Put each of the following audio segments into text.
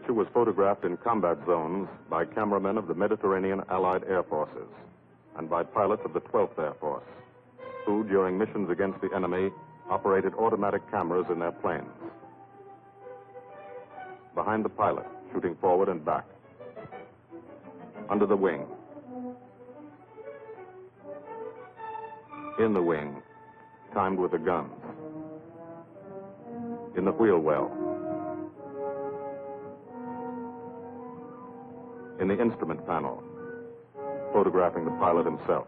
picture was photographed in combat zones by cameramen of the Mediterranean Allied Air Forces and by pilots of the 12th Air Force, who, during missions against the enemy, operated automatic cameras in their planes. Behind the pilot, shooting forward and back. Under the wing. In the wing, timed with the guns. In the wheel well. In the instrument panel, photographing the pilot himself.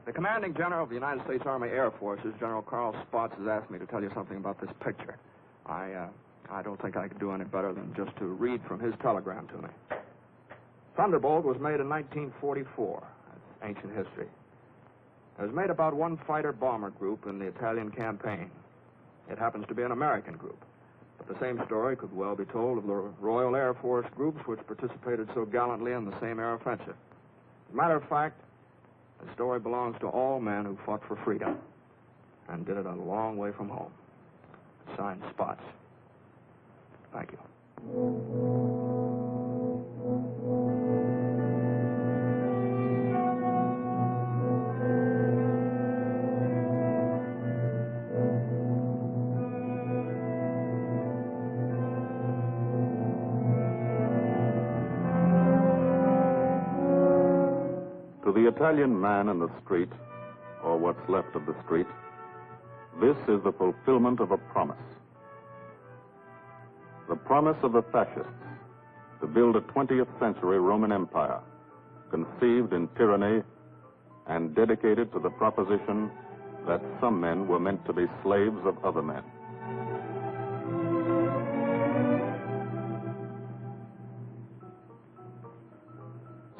The commanding general of the United States Army Air Forces, General Carl Spaatz, has asked me to tell you something about this picture. I don't think I could do any better than just to read from his telegram to me. Thunderbolt was made in 1944. That's ancient history. It was made about one fighter-bomber group in the Italian campaign. It happens to be an American group. But the same story could well be told of the Royal Air Force groups which participated so gallantly in the same air offensive. As a matter of fact, the story belongs to all men who fought for freedom and did it a long way from home. Signed, Spaatz. Thank you. To the Italian man in the street, or what's left of the street, this is the fulfillment of a promise. The promise of the fascists to build a 20th century Roman Empire, conceived in tyranny and dedicated to the proposition that some men were meant to be slaves of other men.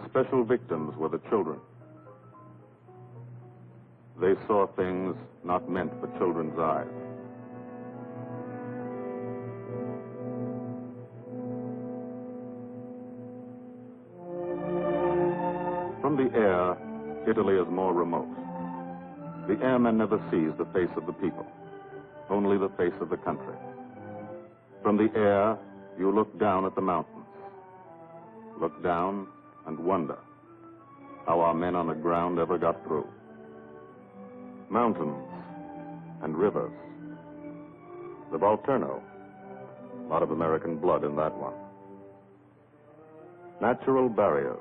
Special victims were the children. They saw things not meant for children's eyes. From the air, Italy is more remote. The airman never sees the face of the people, only the face of the country. From the air, you look down at the mountains. Look down and wonder how our men on the ground ever got through. Mountains and rivers. The Volturno, a lot of American blood in that one. Natural barriers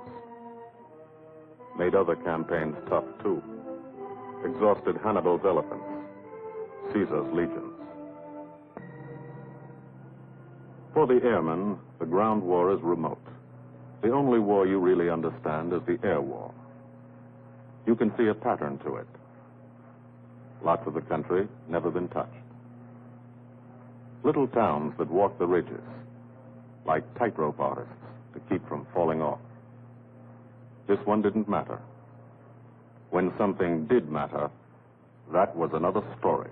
made other campaigns tough too. Exhausted Hannibal's elephants, Caesar's legions. For the airmen, the ground war is remote. The only war you really understand is the air war. You can see a pattern to it. Lots of the country never been touched. Little towns that walk the ridges, like tightrope artists to keep from falling off. This one didn't matter. When something did matter, that was another story.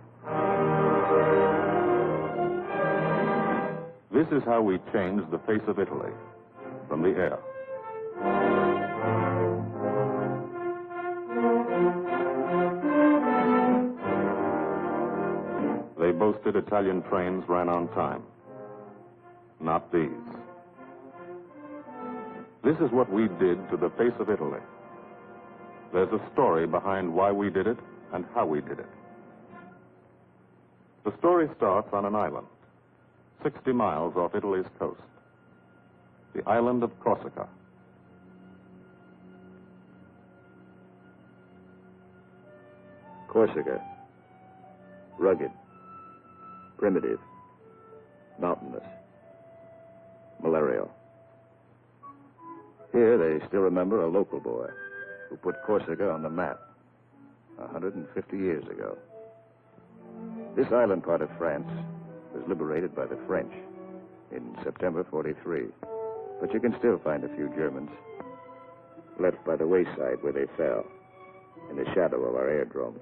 This is how we changed the face of Italy from the air. They boasted Italian trains ran on time. Not these. This is what we did to the face of Italy. There's a story behind why we did it and how we did it. The story starts on an island, 60 miles off Italy's coast. The island of Corsica. Corsica. Rugged. Primitive. Mountainous. Malarial. Here they still remember a local boy who put Corsica on the map 150 years ago. This island part of France was liberated by the French in September 43. But you can still find a few Germans left by the wayside where they fell, in the shadow of our aerodromes.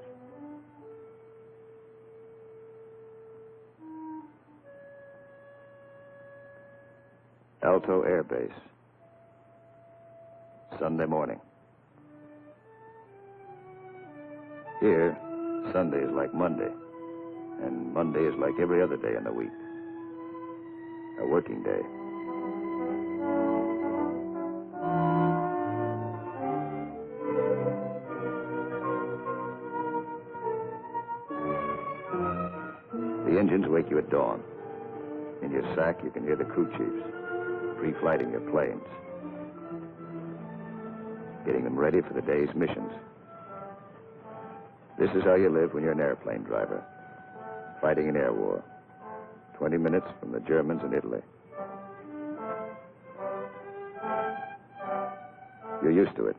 Alto Air Base. Sunday morning. Here, Sunday is like Monday, and Monday is like every other day in the week. A working day. The engines wake you at dawn. In your sack, you can hear the crew chiefs pre-flighting your planes, getting them ready for the day's missions. This is how you live when you're an airplane driver, fighting an air war, 20 minutes from the Germans in Italy. You're used to it.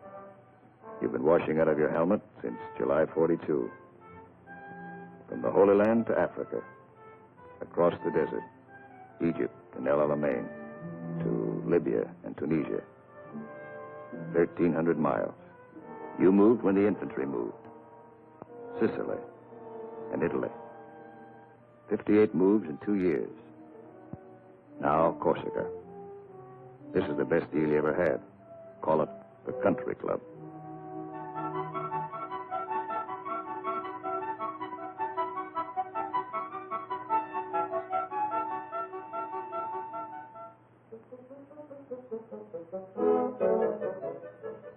You've been washing out of your helmet since July 42. From the Holy Land to Africa, across the desert, Egypt and El Alamein, to Libya and Tunisia. 1,300 miles. You moved when the infantry moved. Sicily and Italy. 58 moves in 2 years. Now, Corsica. This is the best deal you ever had. Call it the country club.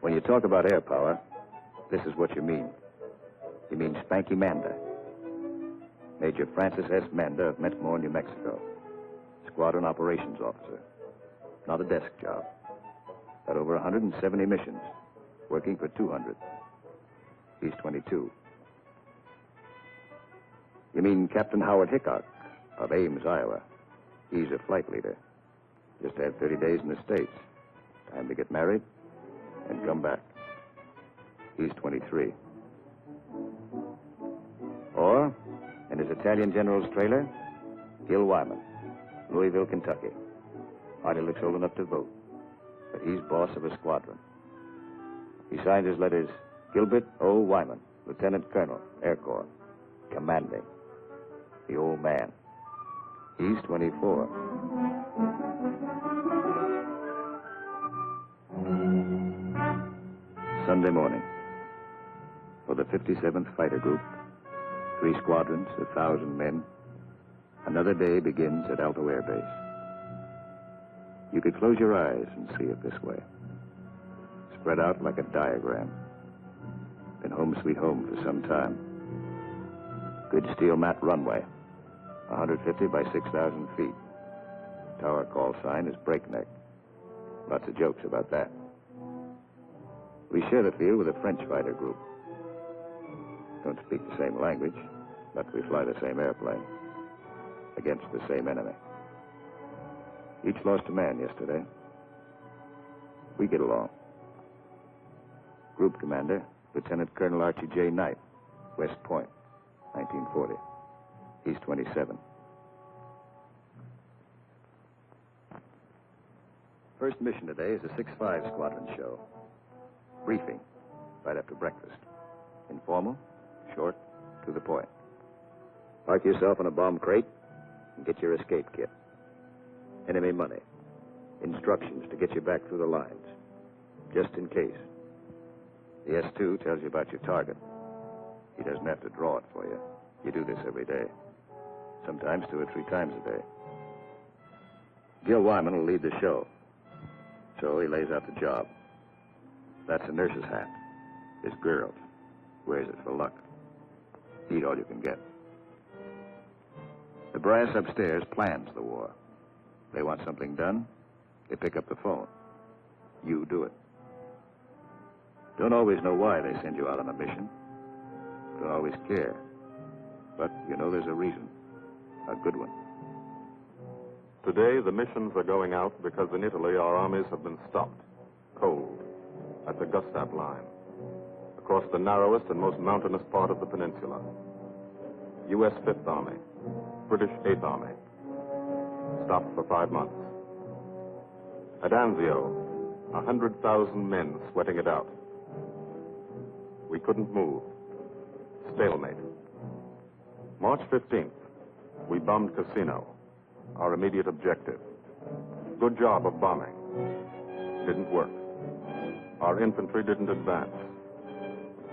When you talk about air power, this is what you mean. You mean Spanky Manda. Major Francis S. Manda of Metmore, New Mexico. Squadron Operations Officer. Not a desk job. But over 170 missions, working for 200. He's 22. You mean Captain Howard Hickok of Ames, Iowa. He's a flight leader. Just had 30 days in the States. Time to get married and come back. He's 23. Or, in his Italian general's trailer, Gil Wyman, Louisville, Kentucky. Hardly looks old enough to vote, but he's boss of a squadron. He signed his letters, Gilbert O. Wyman, Lieutenant Colonel, Air Corps, commanding. The old man. He's 24. Sunday morning. For the 57th Fighter Group, 3 squadrons, 1,000 men, another day begins at Alto Air Base. You could close your eyes and see it this way. Spread out like a diagram. Been home sweet home for some time. Good steel mat runway, 150 by 6,000 feet. Tower call sign is breakneck. Lots of jokes about that. We share the field with a French fighter group. Don't speak the same language, but we fly the same airplane against the same enemy. Each lost a man yesterday. We get along. Group commander, Lieutenant Colonel Archie J. Knight, West Point, 1940. He's 27. First mission today is a 6-5 squadron show. Briefing, right after breakfast. Informal, short, to the point. Park yourself in a bomb crate and get your escape kit. Enemy money. Instructions to get you back through the lines. Just in case. The S2 tells you about your target. He doesn't have to draw it for you. You do this every day. Sometimes 2 or 3 times a day. Gil Wyman will lead the show. So he lays out the job. That's a nurse's hat. This girl wears it for luck. Eat all you can get. The brass upstairs plans the war. They want something done, they pick up the phone. You do it. Don't always know why they send you out on a mission. Don't always care. But you know there's a reason. A good one. Today, the missions are going out because in Italy our armies have been stopped, cold, at the Gustav Line, across the narrowest and most mountainous part of the peninsula. U.S. 5th Army, British 8th Army, stopped for 5 months. At Anzio, 100,000 men sweating it out. We couldn't move. Stalemate. March 15th, we bombed Cassino, our immediate objective. Good job of bombing. Didn't work. Our infantry didn't advance.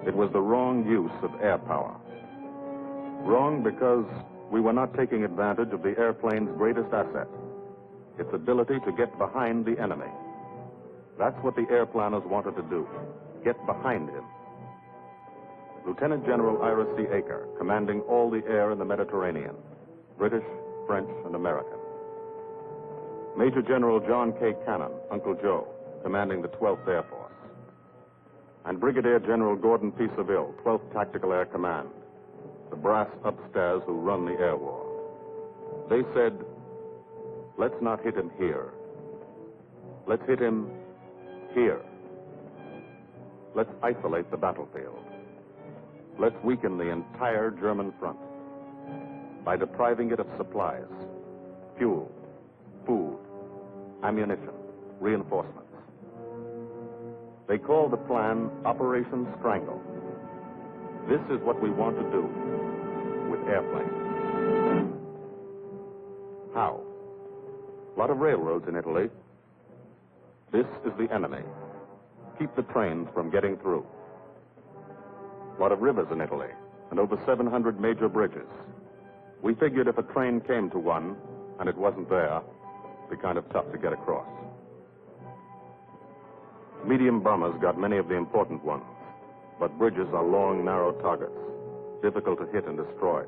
It was the wrong use of air power. Wrong because we were not taking advantage of the airplane's greatest asset, its ability to get behind the enemy. That's what the airplanners wanted to do, get behind him. Lieutenant General Ira C. Aker, commanding all the air in the Mediterranean, British, French, and American. Major General John K. Cannon, Uncle Joe, commanding the 12th Air Force. And Brigadier General Gordon P. Seville, 12th Tactical Air Command, the brass upstairs who run the air war. They said, let's not hit him here. Let's hit him here. Let's isolate the battlefield. Let's weaken the entire German front by depriving it of supplies, fuel, food, ammunition, reinforcements. They call the plan Operation Strangle. This is what we want to do with airplanes. How? A lot of railroads in Italy. This is the enemy. Keep the trains from getting through. A lot of rivers in Italy, and over 700 major bridges. We figured if a train came to one, and it wasn't there, it'd be kind of tough to get across. Medium bombers got many of the important ones, but bridges are long, narrow targets, difficult to hit and destroy.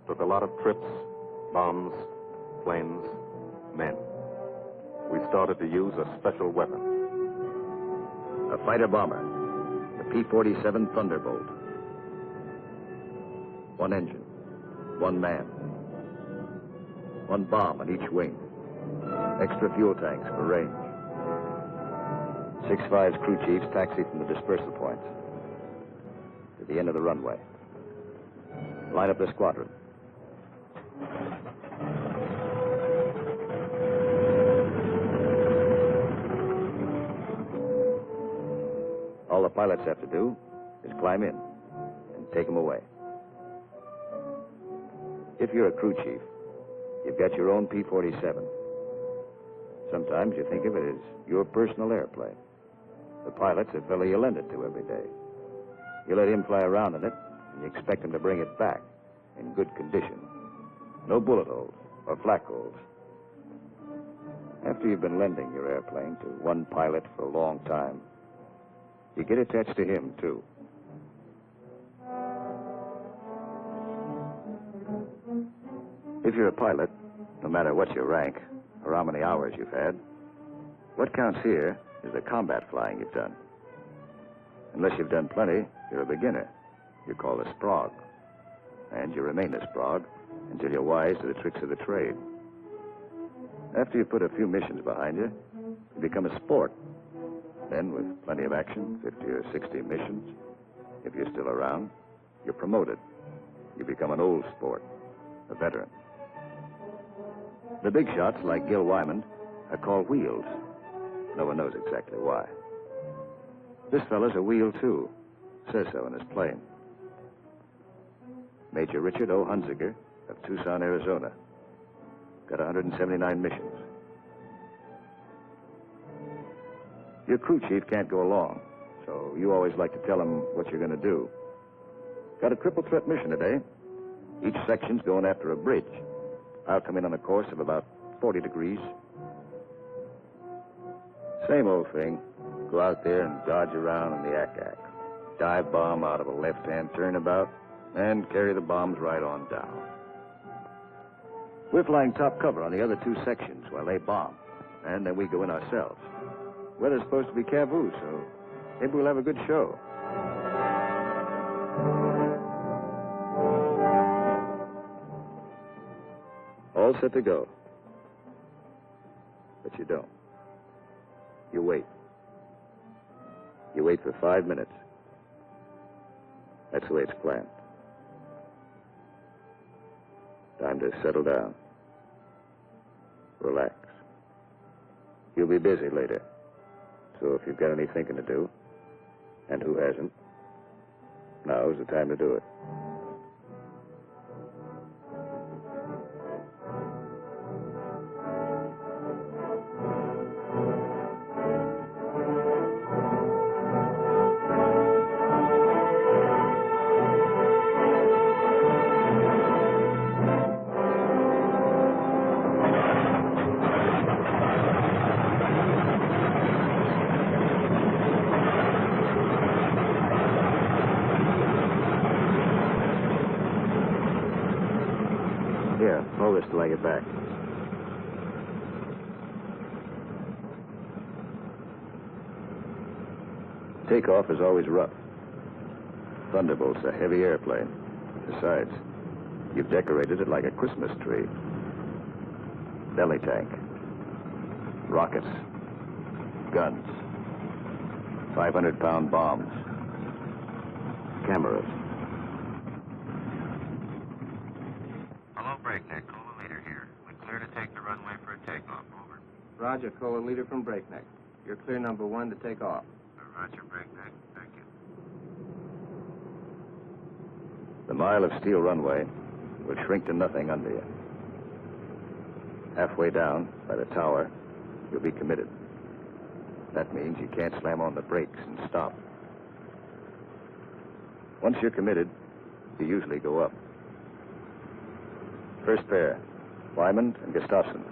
Took a lot of trips, bombs, planes, men. We started to use a special weapon. A fighter bomber, the P-47 Thunderbolt. One engine, one man, one bomb on each wing, extra fuel tanks for range. 6-5's crew chiefs taxi from the dispersal points to the end of the runway. Line up the squadron. All the pilots have to do is climb in and take them away. If you're a crew chief, you've got your own P-47. Sometimes you think of it as your personal airplane. The pilot's a fellow you lend it to every day. You let him fly around in it, and you expect him to bring it back in good condition. No bullet holes or flak holes. After you've been lending your airplane to one pilot for a long time, you get attached to him, too. If you're a pilot, no matter what your rank or how many hours you've had, what counts here is the combat flying you've done. Unless you've done plenty, you're a beginner. You're called a sprog. And you remain a sprog until you're wise to the tricks of the trade. After you put a few missions behind you, you become a sport. Then, with plenty of action, 50 or 60 missions, if you're still around, you're promoted. You become an old sport, a veteran. The big shots, like Gil Wyman, are called wheels. No one knows exactly why. This fellow's a wheel, too. Says so in his plane. Major Richard O. Hunziker of Tucson, Arizona. Got 179 missions. Your crew chief can't go along, so you always like to tell him what you're going to do. Got a triple threat mission today. Each section's going after a bridge. I'll come in on a course of about 40 degrees. Same old thing. Go out there and dodge around in the ack-ack. Dive bomb out of a left-hand turnabout and carry the bombs right on down. We're flying top cover on the other two sections while they bomb, and then we go in ourselves. Weather's supposed to be Cavoo, so maybe we'll have a good show. All set to go. But you don't. You wait. You wait for 5 minutes. That's the way it's planned. Time to settle down. Relax. You'll be busy later. So if you've got any thinking to do, and who hasn't, now's the time to do it. Hold this till I get back. Takeoff is always rough. Thunderbolt's a heavy airplane. Besides, you've decorated it like a Christmas tree. Belly tank. Rockets. Guns. 500-pound bombs. Cameras. Hello, Breakneck. Cola Leader here. We're clear to take the runway for a takeoff. Over. Roger, Cola Leader from Breakneck. You're clear number 1 to take off. Roger, Breakneck. Thank you. The mile of steel runway will shrink to nothing under you. Halfway down, by the tower, you'll be committed. That means you can't slam on the brakes and stop. Once you're committed, you usually go up. First pair, Wyman and Gustafson.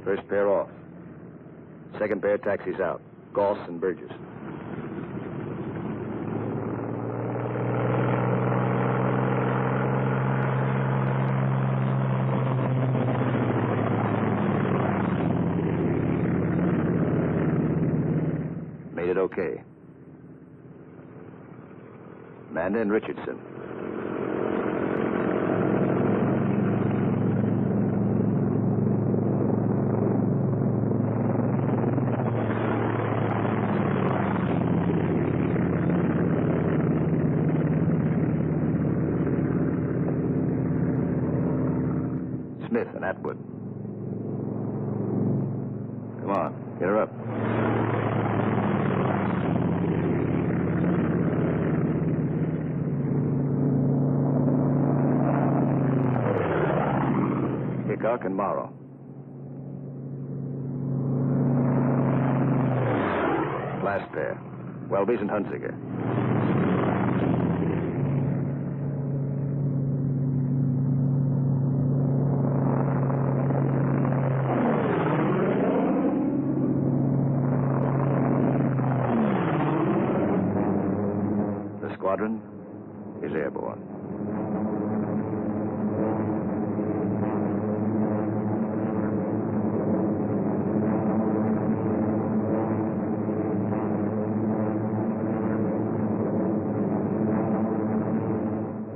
First pair off. Second pair taxis out. Goss and Burgess. Made it okay. Manda and Richardson. Smith and Atwood. Come on, get her up. Hickok and Morrow. Last pair, Welby's and Hunziker. Squadron is airborne.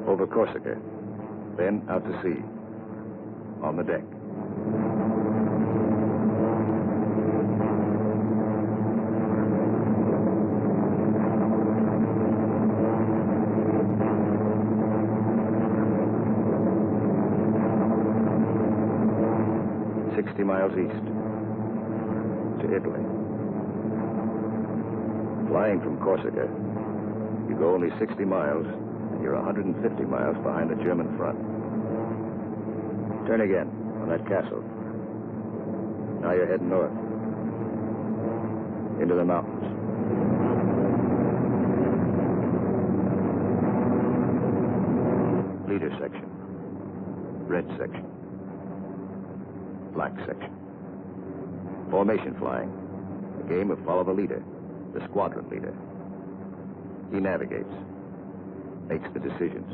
Over Corsica, then out to sea, on the deck. Miles east to Italy. Flying from Corsica, you go only 60 miles, and you're 150 miles behind the German front. Turn again on that castle. Now you're heading north into the mountains. Leader section, red section. Black section. Formation flying. A game of follow the leader, the squadron leader. He navigates, makes the decisions.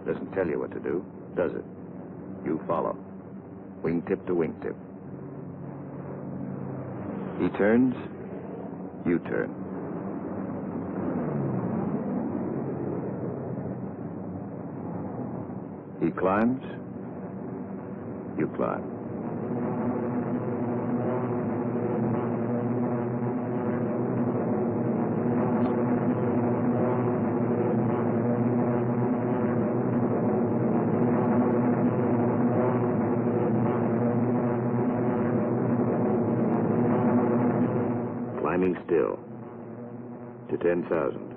Doesn't tell you what to do, does it? You follow. Wingtip to wingtip. He turns, you turn. He climbs, you climb. Climbing still to 10,000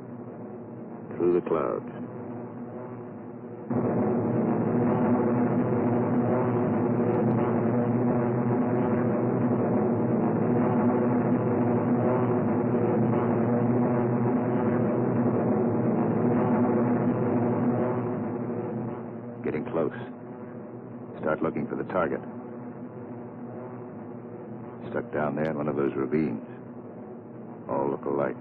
through the clouds. getting close. Start looking for the target. Stuck down there in one of those ravines. All look alike.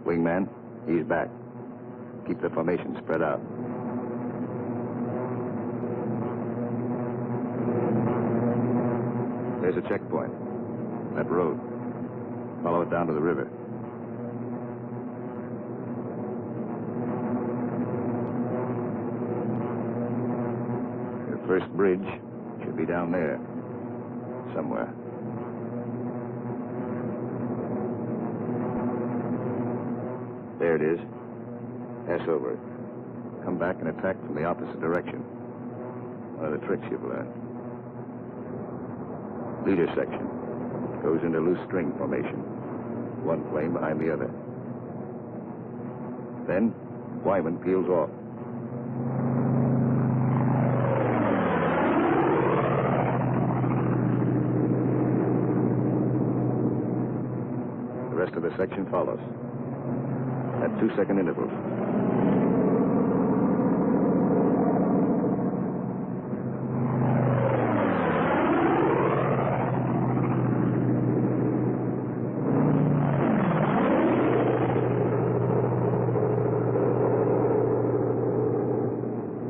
Wingman, he's back. Keep the formation spread out. There's a checkpoint. That road. Follow it down to the river. Your first bridge should be down there. Somewhere. There it is. Pass over it. Come back and attack from the opposite direction. One of the tricks you've learned. Leader section. Goes into loose string formation. One plane behind the other. Then, Wyman peels off. The rest of the section follows. At 2-second intervals.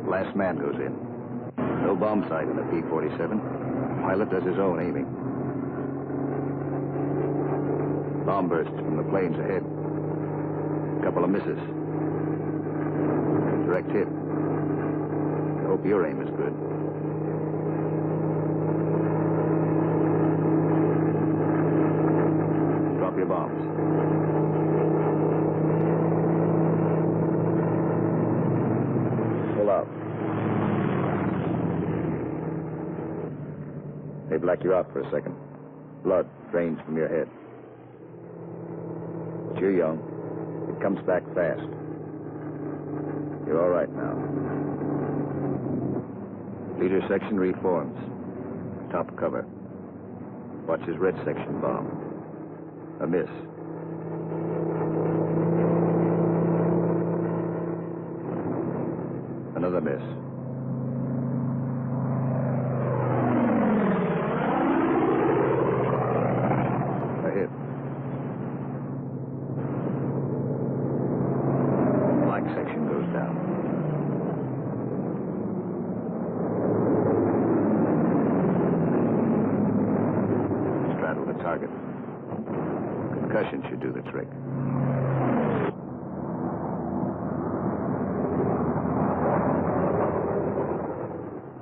Last man goes in. No bomb sight in the P-47. Pilot does his own aiming. Bomb bursts from the planes ahead. Couple of misses. Direct hit. I hope your aim is good. Drop your bombs. Pull out. They black you out for a second. Blood drains from your head. But you're young. It comes back fast. You're all right now. Leader section reforms. Top cover. Watch his red section bomb. A miss. Another miss. A hit. Black section goes down. Straddle the target. Concussion should do the trick.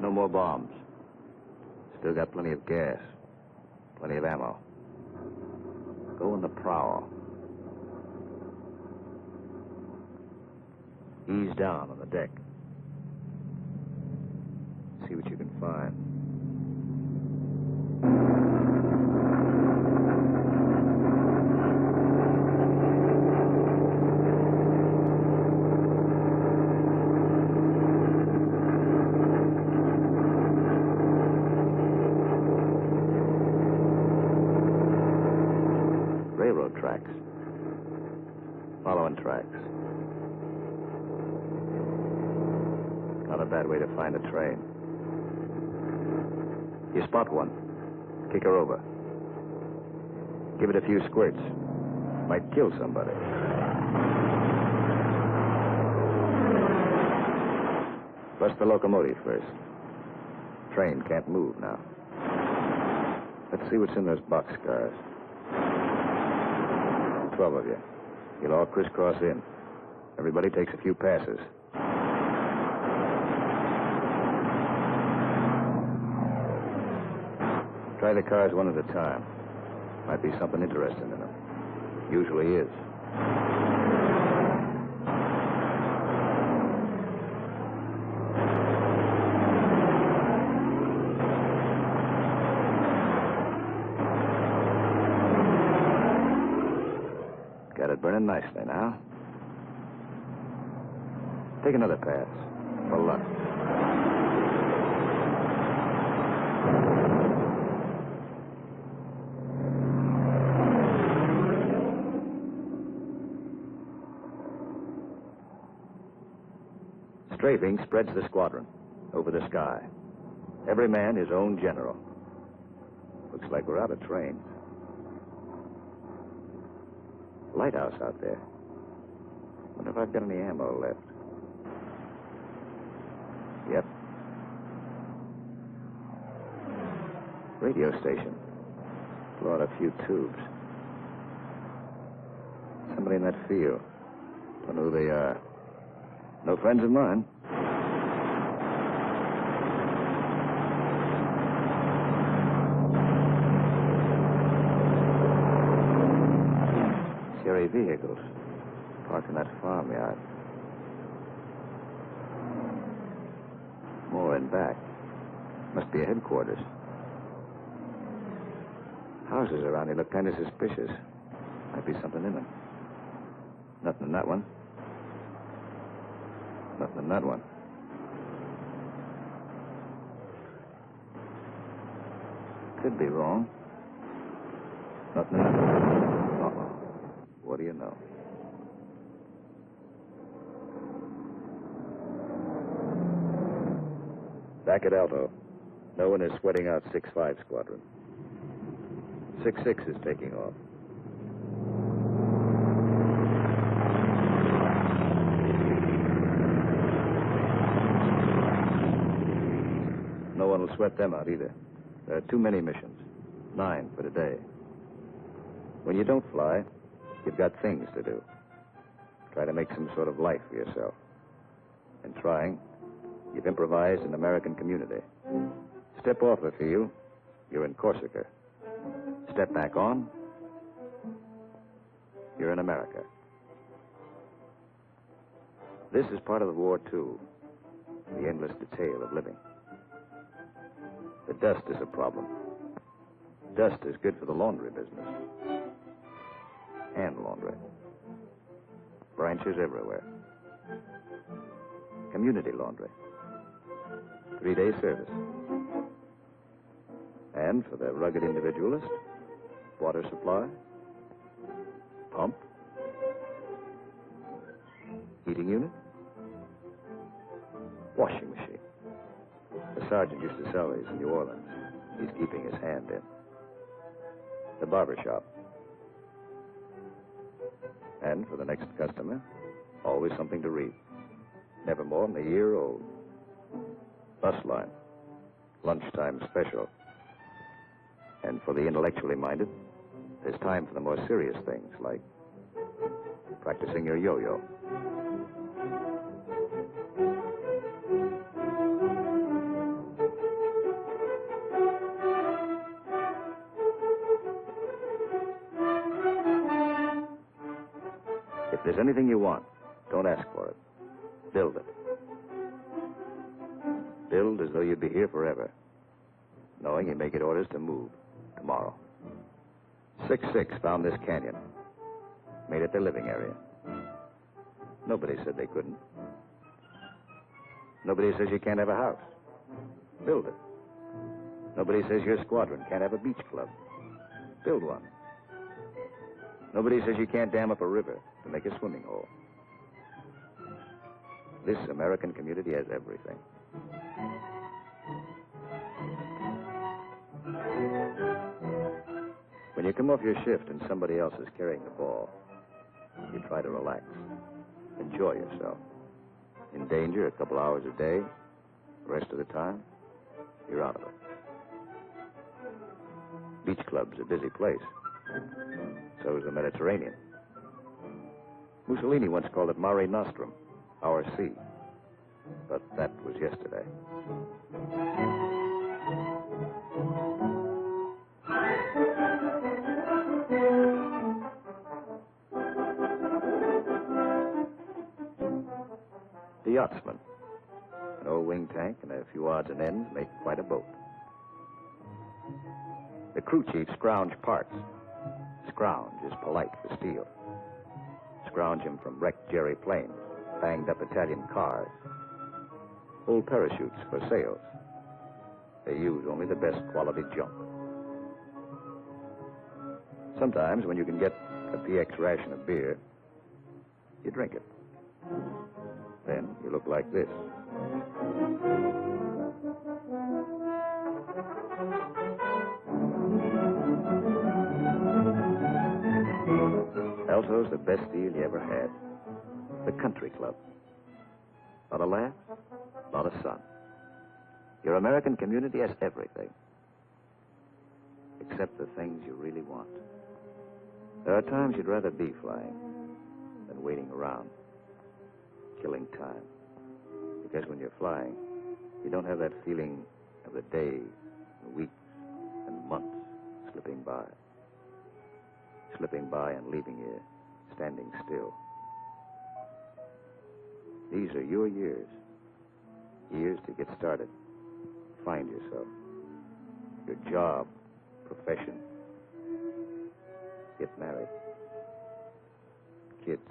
No more bombs. Still got plenty of gas. Plenty of ammo. Go in the prowl. Ease down on the deck. See what you can find. Railroad tracks. Following tracks. Not a bad way to find a train. You spot one. Kick her over. Give it a few squirts. Might kill somebody. Bust the locomotive first. Train can't move now. Let's see what's in those boxcars. 12 of you. You'll all crisscross in. Everybody takes a few passes. Try the cars one at a time. Might be something interesting in them. Usually is. Got it burning nicely now. Take another pass. For luck. Strafing spreads the squadron over the sky. Every man his own general. Looks like we're out of train. Lighthouse out there. Wonder if I've got any ammo left. Yep. Radio station. Blow out a few tubes. Somebody in that field. Don't know who they are. No friends of mine. Scary vehicles parked in that farmyard. More in back. Must be a headquarters. Houses around here look kind of suspicious. Might be something in them. Nothing in that one. Nothing in that one. Could be wrong. Nothing in that one. Uh-oh. What do you know? Back at Alto. No one is sweating out 6-5 squadron. 6-6 is taking off. No one will sweat them out either. There are too many missions. 9 for today. When you don't fly, you've got things to do. Try to make some sort of life for yourself. In trying, you've improvised an American community. Step off the field, you're in Corsica. Step back on, you're in America. This is part of the war, too. The endless detail of living. The dust is a problem. Dust is good for the laundry business. Hand laundry. Branches everywhere. Community laundry. 3-day service. And for the rugged individualist, water supply, pump, heating unit, washing machine. The sergeant used to sell these in New Orleans. He's keeping his hand in. The barber shop. And for the next customer, always something to read. Never more than a year old. Bus line. Lunchtime special. And for the intellectually minded, there's time for the more serious things, like practicing your yo-yo. If there's anything you want, don't ask for it. Build it. Build as though you'd be here forever, knowing you may get orders to move tomorrow. 6-6 found this canyon. Made it their living area. Nobody said they couldn't. Nobody says you can't have a house. Build it. Nobody says your squadron can't have a beach club. Build one. Nobody says you can't dam up a river to make a swimming hole. This American community has everything. When you come off your shift and somebody else is carrying the ball, you try to relax. Enjoy yourself. In danger a couple hours a day, the rest of the time, you're out of it. Beach club's a busy place. So is the Mediterranean. Mussolini once called it Mare Nostrum, our sea. But that was yesterday. The yachtsman. An old wing tank and a few odds and ends make quite a boat. The crew chief scrounge parts. Scrounge is polite for steel. Scrounge him from wrecked Jerry planes, banged up Italian cars, old parachutes for sails. They use only the best quality junk. Sometimes, when you can get a PX ration of beer, you drink it. Then you look like this. Alto's the best deal you ever had. The country club. Lot of laughs, lot of sun. Your American community has everything. Except the things you really want. There are times you'd rather be flying than waiting around, killing time. Because when you're flying, you don't have that feeling of the days, and weeks, and months slipping by. Slipping by and leaving you standing still. These are your years. Years to get started. Find yourself. Your job, profession. Get married. Kids.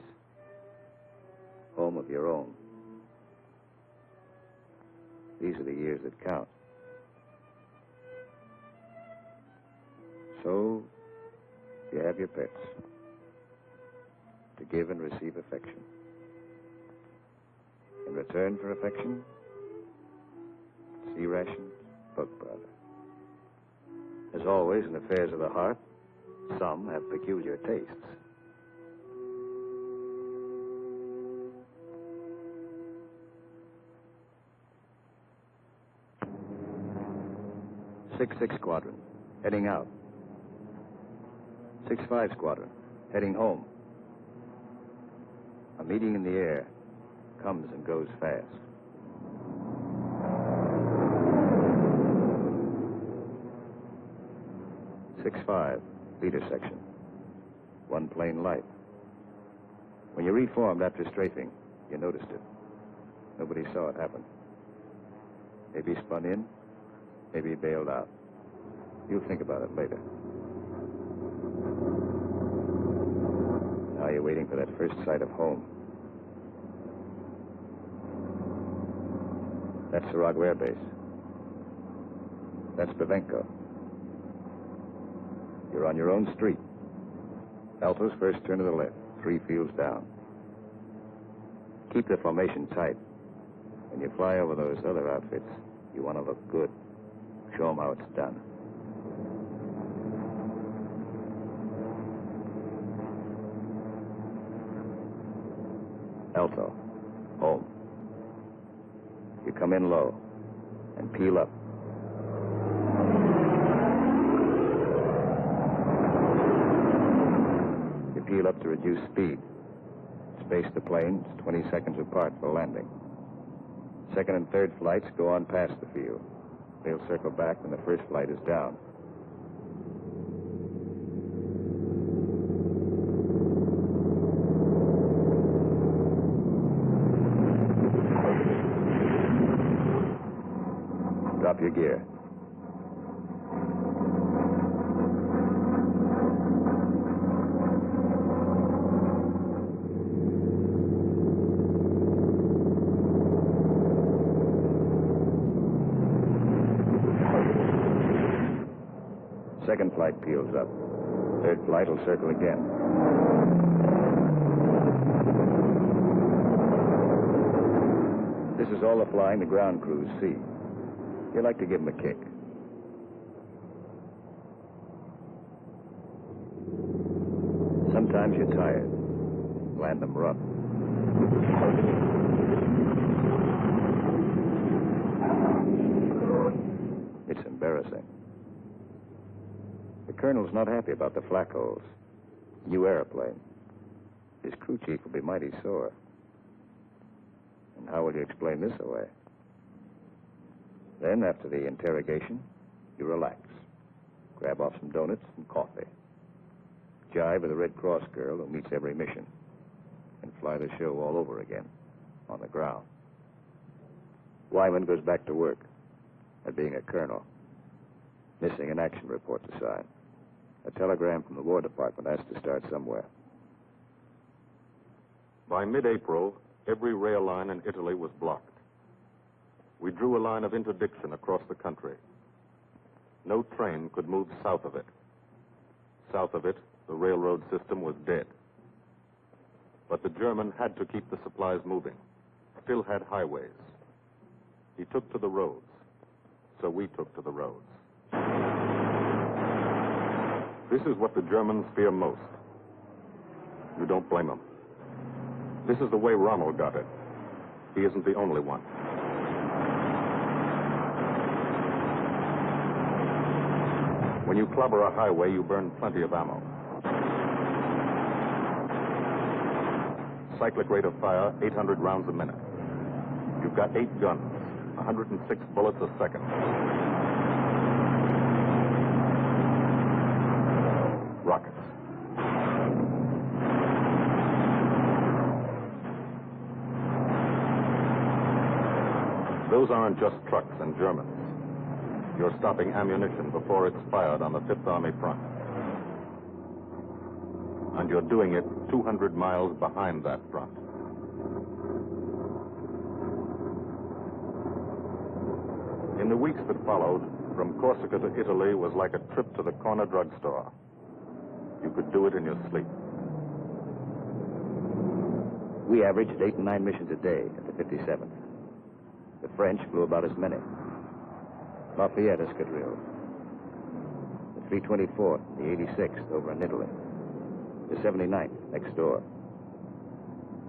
Home of your own. These are the years that count. So, you have your pets. To give and receive affection. In return for affection, sea rations, bug powder. As always in affairs of the heart, some have peculiar tastes. Six Squadron, heading out. 6-5 Squadron, heading home. A meeting in the air comes and goes fast. 6-5, leader section. One plane light. When you reformed after strafing, you noticed it. Nobody saw it happen. Maybe spun in, maybe bailed out. You'll think about it later. Now you're waiting for that first sight of home. That's Sarago Air Base. That's Bavenko. You're on your own street. Alto's first turn to the left, 3 fields down. Keep the formation tight. When you fly over those other outfits, you want to look good. Show them how it's done. Alto, home. You come in low and peel up. You peel up to reduce speed. Space the planes 20 seconds apart for landing. Second and third flights go on past the field. They'll circle back when the first flight is down. Drop your gear. Second flight peels up. Third flight will circle again. This is all the flying the ground crews see. You like to give them a kick. Sometimes you're tired. Land them rough. It's embarrassing. The colonel's not happy about the flak holes. New airplane. His crew chief will be mighty sore. And how will you explain this away? Then, after the interrogation, you relax. Grab off some donuts and coffee. Jive with a Red Cross girl who meets every mission. And fly the show all over again, on the ground. Wyman goes back to work at being a colonel. Missing an action report to sign. A telegram from the War Department has to start somewhere. By mid-April, every rail line in Italy was blocked. We drew a line of interdiction across the country. No train could move south of it. South of it, the railroad system was dead. But the German had to keep the supplies moving. still had highways. He took to the roads, so we took to the roads. This is what the Germans fear most. You don't blame them. This is the way Rommel got it. He isn't the only one. When you clobber a highway, you burn plenty of ammo. Cyclic rate of fire, 800 rounds a minute. You've got 8 guns, 106 bullets a second. Rockets. Those aren't just trucks and Germans. You're stopping ammunition before it's fired on the Fifth Army front. And you're doing it 200 miles behind that front. In the weeks that followed, from Corsica to Italy was like a trip to the corner drugstore. You could do it in your sleep. We averaged 8 and 9 missions a day at the 57th. The French flew about as many. Lafayette Escadrille. The 324th, the 86th over in Italy. The 79th next door.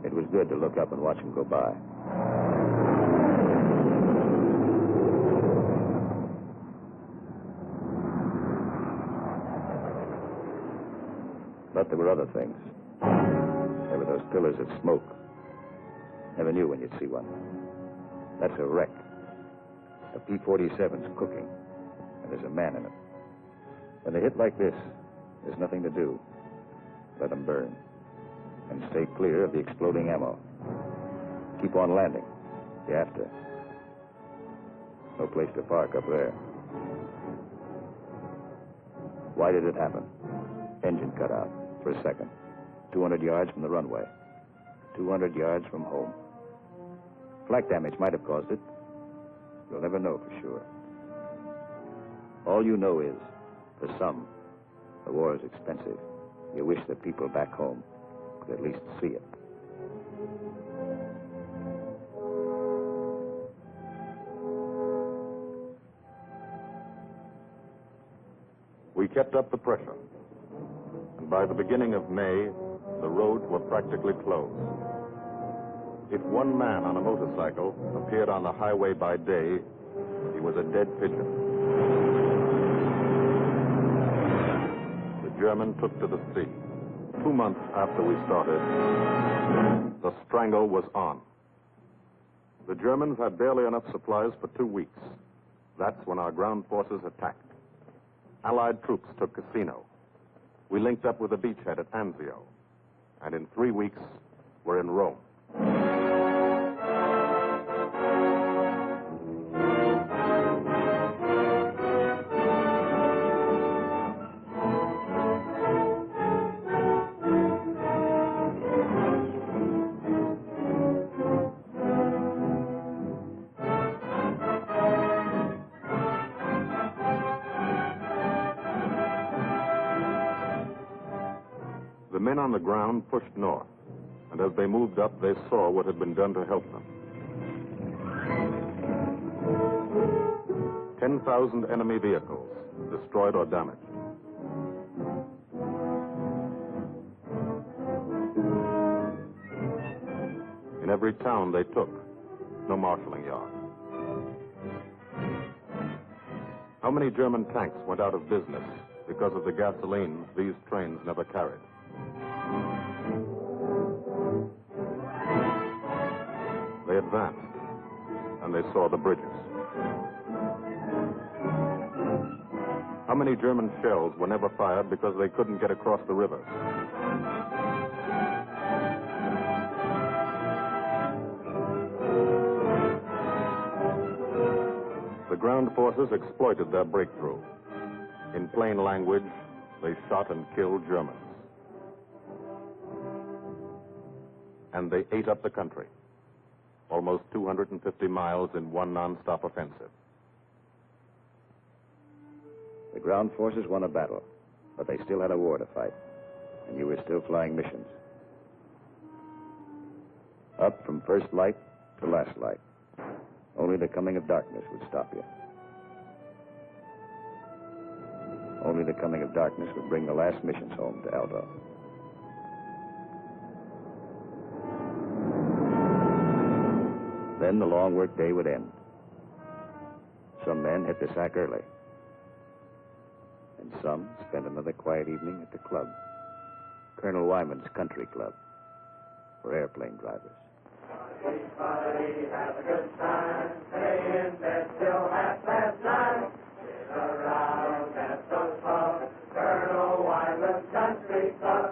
It was good to look up and watch them go by. But there were other things. There were those pillars of smoke. Never knew when you'd see one. That's a wreck. A P-47's cooking, and there's a man in it. When they hit like this, there's nothing to do. Let them burn. And stay clear of the exploding ammo. Keep on landing. You have to. No place to park up there. Why did it happen? Engine cut out for a second. 200 yards from the runway. 200 yards from home. Flak damage might have caused it. You'll never know for sure. All you know is, for some, the war is expensive. You wish that people back home could at least see it. We kept up the pressure. And by the beginning of May, the roads were practically closed. If one man on a motorcycle appeared on the highway by day, he was a dead pigeon. The German took to the sea. 2 months after we started, the strangle was on. The Germans had barely enough supplies for 2 weeks. That's when our ground forces attacked. Allied troops took Cassino. We linked up with the beachhead at Anzio. And in 3 weeks, we're in Rome. The men on the ground pushed north, and as they moved up, they saw what had been done to help them. 10,000 enemy vehicles, destroyed or damaged. In every town they took, no marshalling yard. How many German tanks went out of business because of the gasoline these trains never carried? They advanced, and they saw the bridges. How many German shells were never fired because they couldn't get across the rivers? The ground forces exploited their breakthrough. In plain language, they shot and killed Germans. And they ate up the country. Almost 250 miles in one non-stop offensive. The ground forces won a battle, but they still had a war to fight, and you were still flying missions. Up from first light The last light. Only the coming of darkness would stop you. Only the coming of darkness would bring the last missions home to Aldo. Then the long work day would end. Some men hit the sack early. And some spent another quiet evening at the club. Colonel Wyman's Country Club. For airplane drivers. Everybody have a good time. Stay in bed till 9:30. Sit around at the pub. Colonel Wyman's Country Club.